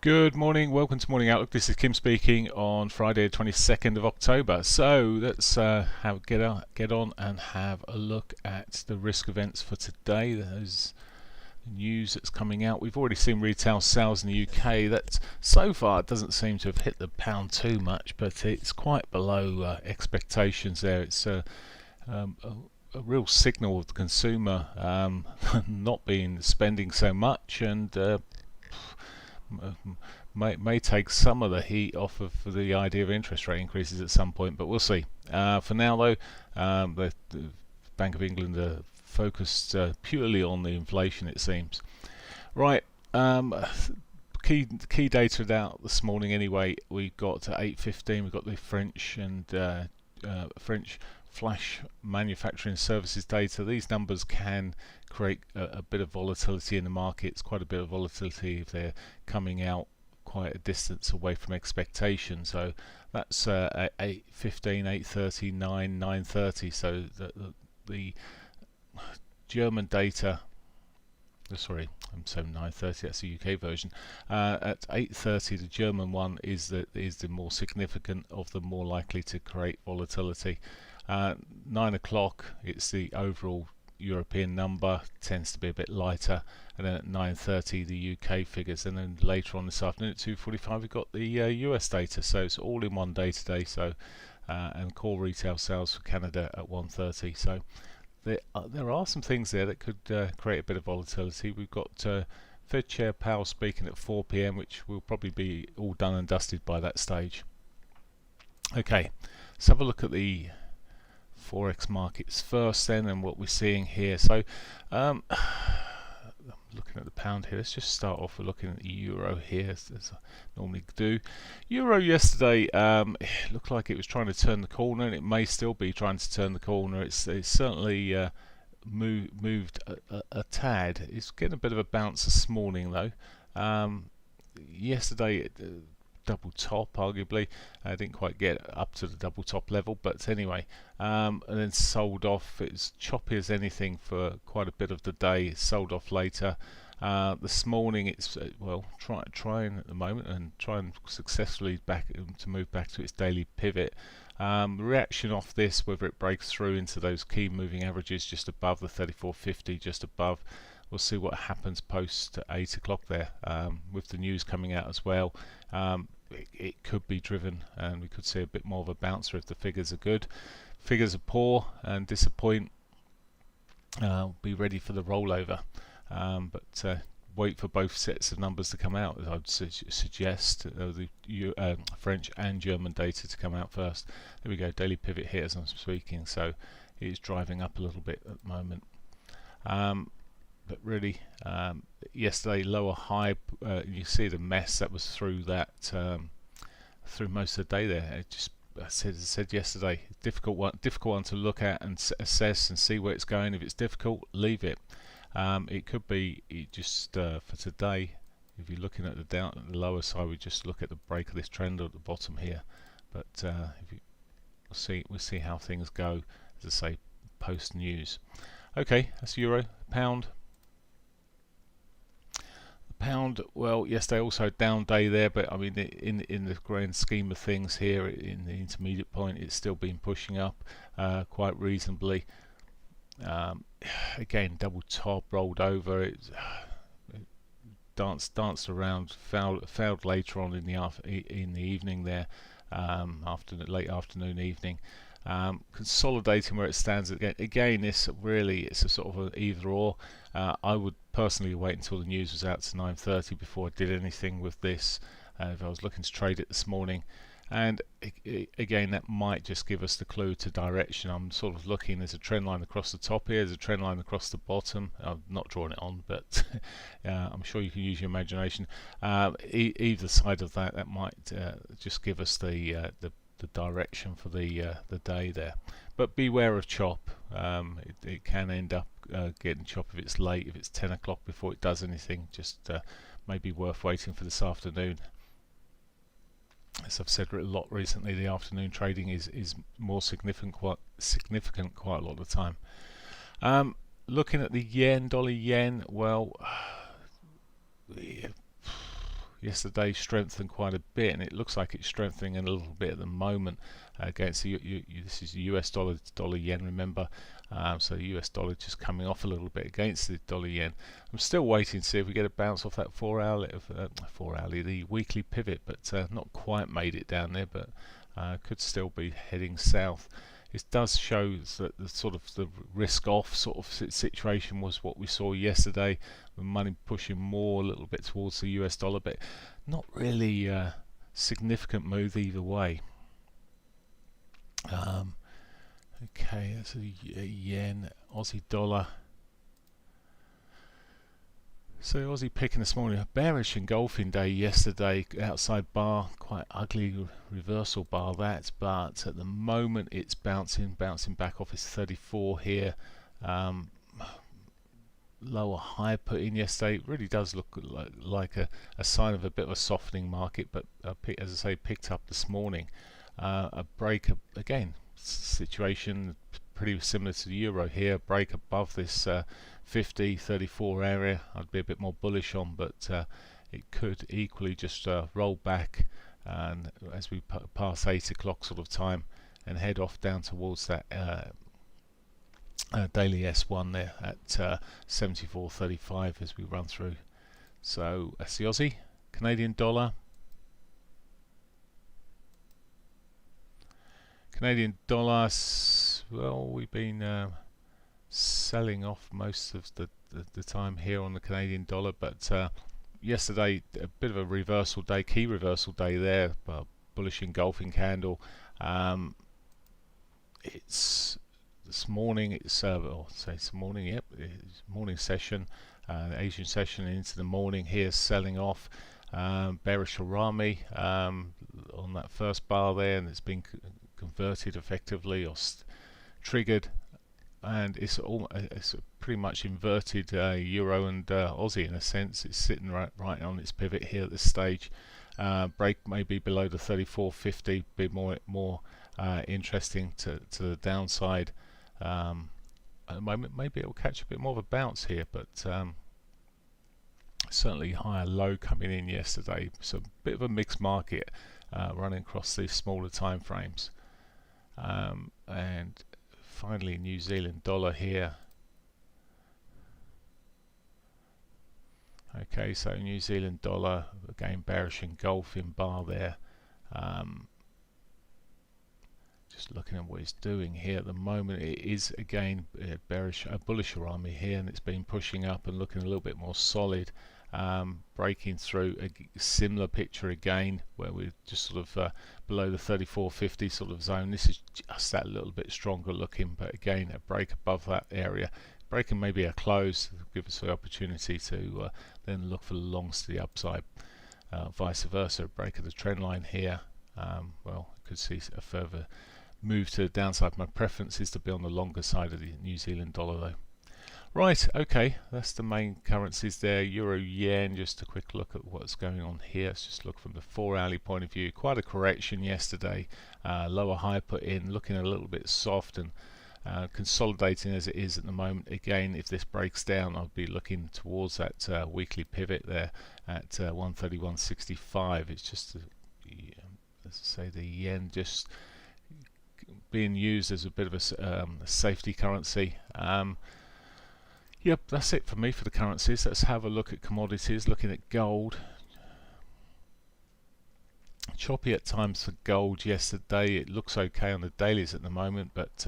Good morning, welcome to Morning Outlook. This is Kim speaking on Friday, 22nd of October. So let's get on and have a look at the risk events for today. There's news that's coming out. We've already seen retail sales in the UK. That so far it doesn't seem to have hit the pound too much, but it's quite below expectations there. It's a real signal of the consumer not being spending so much, and may take some of the heat off of the idea of interest rate increases at some point, but we'll see. For now, though, the Bank of England are focused purely on the inflation, it seems. Right. Key data out this morning. Anyway, we've got at 8:15. We've got the French and French flash manufacturing services data. These numbers can create a bit of volatility in the markets, quite a bit of volatility if they're coming out quite a distance away from expectation. So that's 8:15, 8:30, 9:30. So the German data, sorry, I'm saying 9:30, that's the UK version. At 8:30, the German one is the more significant of the more likely to create volatility. 9 o'clock, it's the overall European number, tends to be a bit lighter, and then at 9:30 the UK figures, and then later on this afternoon at 2:45 we've got the US data. So it's all in one day today. So and core retail sales for Canada at 1:30. So there are some things there that could create a bit of volatility. We've got Fed Chair Powell speaking at 4 p.m, which will probably be all done and dusted by that stage. Okay, let's have a look at the Forex markets first then, and what we're seeing here. So looking at the pound here, let's just start off with looking at the euro here, as I normally do. Euro yesterday, it looked like it was trying to turn the corner, and it may still be trying to turn the corner. It's certainly moved a tad. It's getting a bit of a bounce this morning though. Yesterday double top, arguably. I didn't quite get up to the double top level, but anyway, and then sold off. It's choppy as anything for quite a bit of the day. It sold off later. This morning it's trying at the moment and trying successfully to move back to its daily pivot. Reaction off this, whether it breaks through into those key moving averages just above the 34.50, just above. We'll see what happens post 8 o'clock there, with the news coming out as well. It could be driven, and we could see a bit more of a bouncer if the figures are good. Figures are poor and disappoint. Be ready for the rollover, but wait for both sets of numbers to come out. I would suggest the French and German data to come out first. There we go, daily pivot here as I'm speaking, so it is driving up a little bit at the moment. But really, yesterday lower high, you see the mess that was through that through most of the day there. It just, as I said yesterday, difficult one to look at and assess and see where it's going. If it's difficult, leave it. It could be just for today. If you're looking at the lower side, we just look at the break of this trend at the bottom here. But we'll see how things go, as I say, post news. Okay, that's euro. Pound. Pound, well, yesterday also down day there, but I mean in the grand scheme of things here, in the intermediate point, it's still been pushing up quite reasonably. Again, double top, rolled over. It danced around, failed later on in the evening there, late afternoon, evening. Consolidating where it stands again. This really, it's a sort of an either or. I would personally wait until the news was out to 9:30 before I did anything with this, if I was looking to trade it this morning. And again, that might just give us the clue to direction. I'm sort of looking, there's a trend line across the top here, there's a trend line across the bottom. I'm not drawing it on, but I'm sure you can use your imagination. Either side of that might just give us the direction for the day there. But beware of chop. It can end up getting chop if it's late, if it's 10 o'clock before it does anything. Just maybe worth waiting for this afternoon. As I've said a lot recently, the afternoon trading is more significant quite a lot of the time. Looking at the yen, dollar yen, well, yesterday strengthened quite a bit, and it looks like it's strengthening a little bit at the moment against the this is the US dollar, dollar yen, remember. So the US dollar just coming off a little bit against the dollar yen. I'm still waiting to see if we get a bounce off that 4 hourly, the weekly pivot, but not quite made it down there, but could still be heading south. It does show that the sort of the risk off sort of situation was what we saw yesterday, with money pushing more a little bit towards the US dollar, but not really a significant move either way. Okay, that's a yen, Aussie dollar. So Aussie picking this morning, a bearish engulfing day yesterday, outside bar, quite ugly reversal bar that, but at the moment it's bouncing back off its 34 here. Lower high put in yesterday. It really does look like a sign of a bit of a softening market, but as I say, picked up this morning. A break again, situation pretty similar to the euro here, break above this 50-34 area I'd be a bit more bullish on, but it could equally just roll back, and as we pass 8 o'clock sort of time, and head off down towards that daily S1 there at 74.35 as we run through. So that's the Aussie. Canadian dollar. Canadian dollar, well, we've been selling off most of the time here on the Canadian dollar, but yesterday a bit of a reversal day, key reversal day there, bullish engulfing candle. It's this morning, it's morning, yep, it's morning session, Asian session into the morning here, selling off, bearish Harami on that first bar there, and it's been converted effectively or triggered, and it's pretty much inverted euro and Aussie in a sense. It's sitting right on its pivot here at this stage. Break maybe below the 34.50, be more interesting to the downside. At the moment, maybe it will catch a bit more of a bounce here, but certainly higher low coming in yesterday. So a bit of a mixed market running across these smaller time frames. And finally, New Zealand dollar here. Okay, so New Zealand dollar, again bearish engulfing bar there. Just looking at what it's doing here at the moment, it is again bullish Harami here, and it's been pushing up and looking a little bit more solid. Breaking through a similar picture again, where we're just sort of below the 34.50 sort of zone. This is just that little bit stronger looking, but again a break above that area, breaking maybe a close, give us the opportunity to then look for the longs to the upside. Vice versa, break of the trend line here. Well, I could see a further move to the downside. My preference is to be on the longer side of the New Zealand dollar though. Right, okay, that's the main currencies there. Euro, yen, just a quick look at what's going on here. Let's just look from the 4 hourly point of view. Quite a correction yesterday. Lower high put in, looking a little bit soft and consolidating as it is at the moment. Again, if this breaks down, I'll be looking towards that weekly pivot there at 131.65. It's just, let's say, the yen just being used as a bit of a safety currency. Yep, that's it for me for the currencies. Let's have a look at commodities, looking at gold. Choppy at times for gold yesterday. It looks okay on the dailies at the moment, but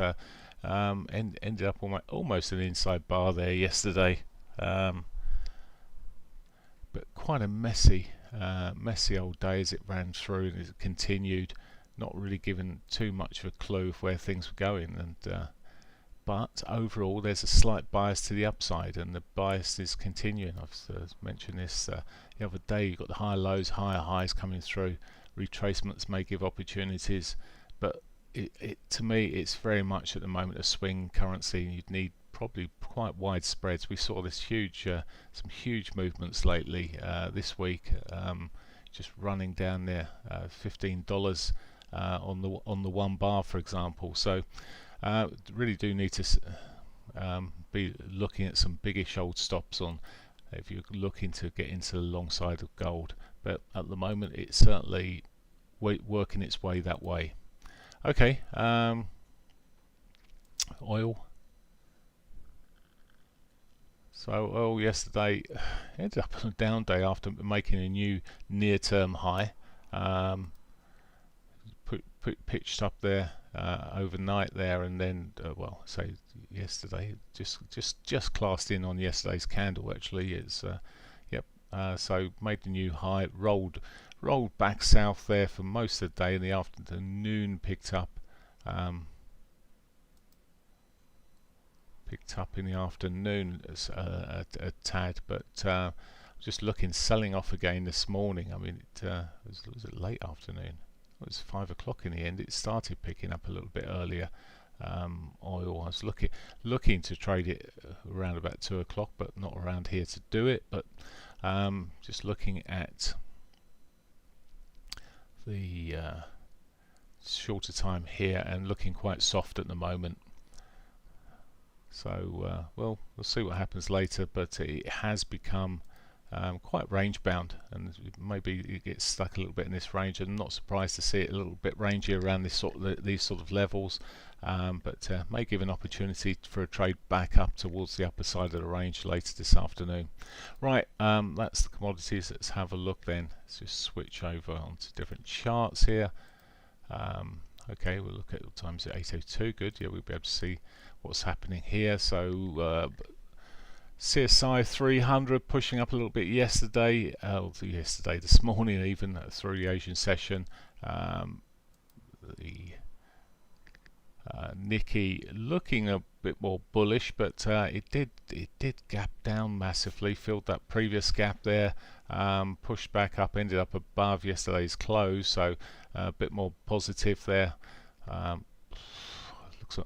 ended up almost an inside bar there yesterday. But quite a messy old day as it ran through, and it continued, not really given too much of a clue of where things were going. And but overall there's a slight bias to the upside, and the bias is continuing. I've mentioned this the other day. You've got the higher lows, higher highs coming through. Retracements may give opportunities, but to me it's very much at the moment a swing currency, and you'd need probably quite wide spreads. We saw this some huge movements lately this week, just running down there, $15 on the 1 bar, for example. So really do need to be looking at some biggish old stops on if you're looking to get into the long side of gold. but at the moment it's certainly working its way that way. Okay, oil. So oil yesterday ended up on a down day after making a new near-term high. Pitched up there overnight there, and then well, say yesterday just classed in on yesterday's candle. Actually, it's yep. So made the new high, rolled back south there for most of the day. In the afternoon, picked up in the afternoon a tad, but just looking, selling off again this morning. I mean, was it late afternoon? It was 5 o'clock in the end. It started picking up a little bit earlier. Oil, I was looking to trade it around about 2 o'clock, but not around here to do it. But just looking at the shorter time here, and looking quite soft at the moment. So well, we'll see what happens later, but it has become quite range bound, and maybe it gets stuck a little bit in this range. I'm not surprised to see it a little bit rangy around these sort of levels, but may give an opportunity for a trade back up towards the upper side of the range later this afternoon. Right, that's the commodities. Let's have a look then. Let's just switch over onto different charts here. Okay, we'll look at the times at 8:02. Good, yeah, we'll be able to see what's happening here. So CSI 300 pushing up a little bit yesterday, this morning even through the Asian session. The Nikkei looking a bit more bullish, but it did gap down massively, filled that previous gap there, pushed back up, ended up above yesterday's close, so a bit more positive there.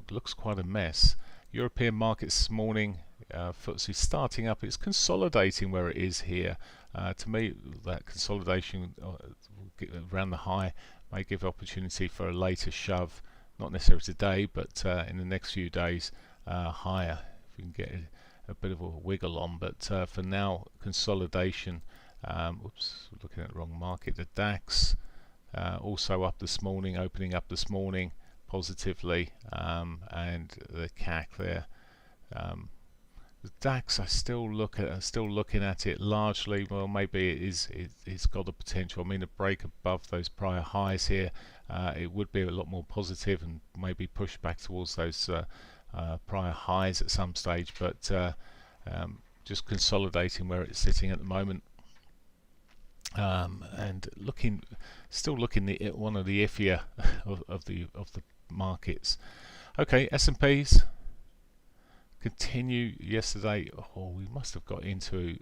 Looks quite a mess. European markets this morning, FTSE starting up, it's consolidating where it is here. To me, that consolidation around the high may give opportunity for a later shove, not necessarily today, but in the next few days higher, if we can get a bit of a wiggle on. But for now, consolidation. Oops, looking at the wrong market. The DAX also up this morning, opening up this morning positively, and the CAC there. The DAX, still looking at it largely. Well, maybe it's got the potential. I mean, a break above those prior highs here, it would be a lot more positive and maybe push back towards those prior highs at some stage. But just consolidating where it's sitting at the moment. And still looking at one of the iffier of the markets. Okay, S&Ps continue yesterday. Oh, we must have got into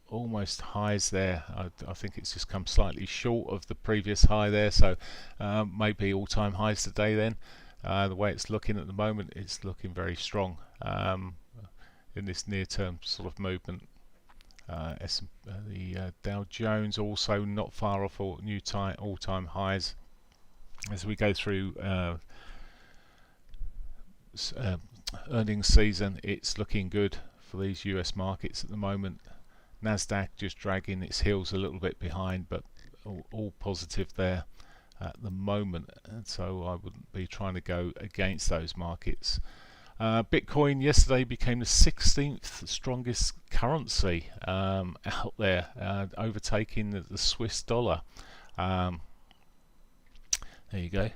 almost highs there. I think it's just come slightly short of the previous high there, so maybe all-time highs today then. The way it's looking at the moment, it's looking very strong in this near-term sort of movement. The Dow Jones also not far off all-time highs as we go through earnings season. It's looking good for these US markets at the moment. Nasdaq just dragging its heels a little bit behind, but all positive there at the moment, and so I wouldn't be trying to go against those markets. Bitcoin yesterday became the 16th strongest currency out there, overtaking the Swiss dollar. There you go.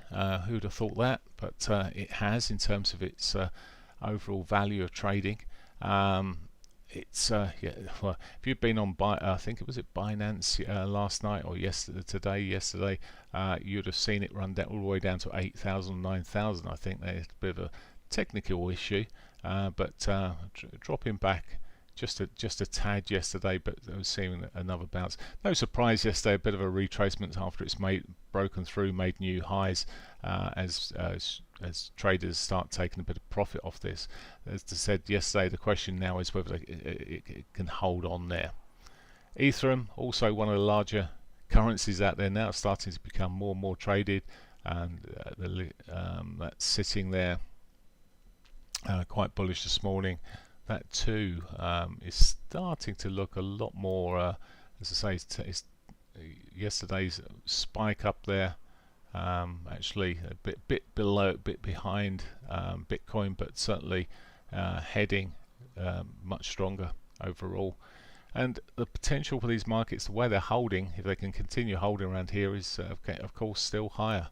Who'd have thought that? But it has, in terms of its overall value of trading. It's yeah. Well, if you've been on I think it was Binance last night or yesterday, you'd have seen it run down all the way down to 8,000, 9,000. I think there's a bit of a technical issue, but dropping back just a tad yesterday, but I was seeing another bounce. No surprise yesterday, a bit of a retracement after it's broken through, made new highs, as traders start taking a bit of profit off this. As I said yesterday, the question now is whether it can hold on there. Ethereum, also one of the larger currencies out there now, starting to become more and more traded, and that's sitting there quite bullish this morning. That too is starting to look a lot more as I say, yesterday's spike up there, actually a bit below, a bit behind Bitcoin, but certainly heading much stronger overall. And the potential for these markets, the way they're holding, if they can continue holding around here, is of course still higher.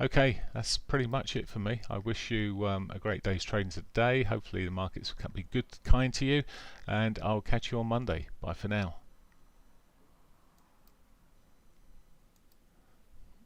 Okay, that's pretty much it for me. I wish you a great day's trading today. Hopefully the markets can be good, kind to you, and I'll catch you on Monday. Bye for now.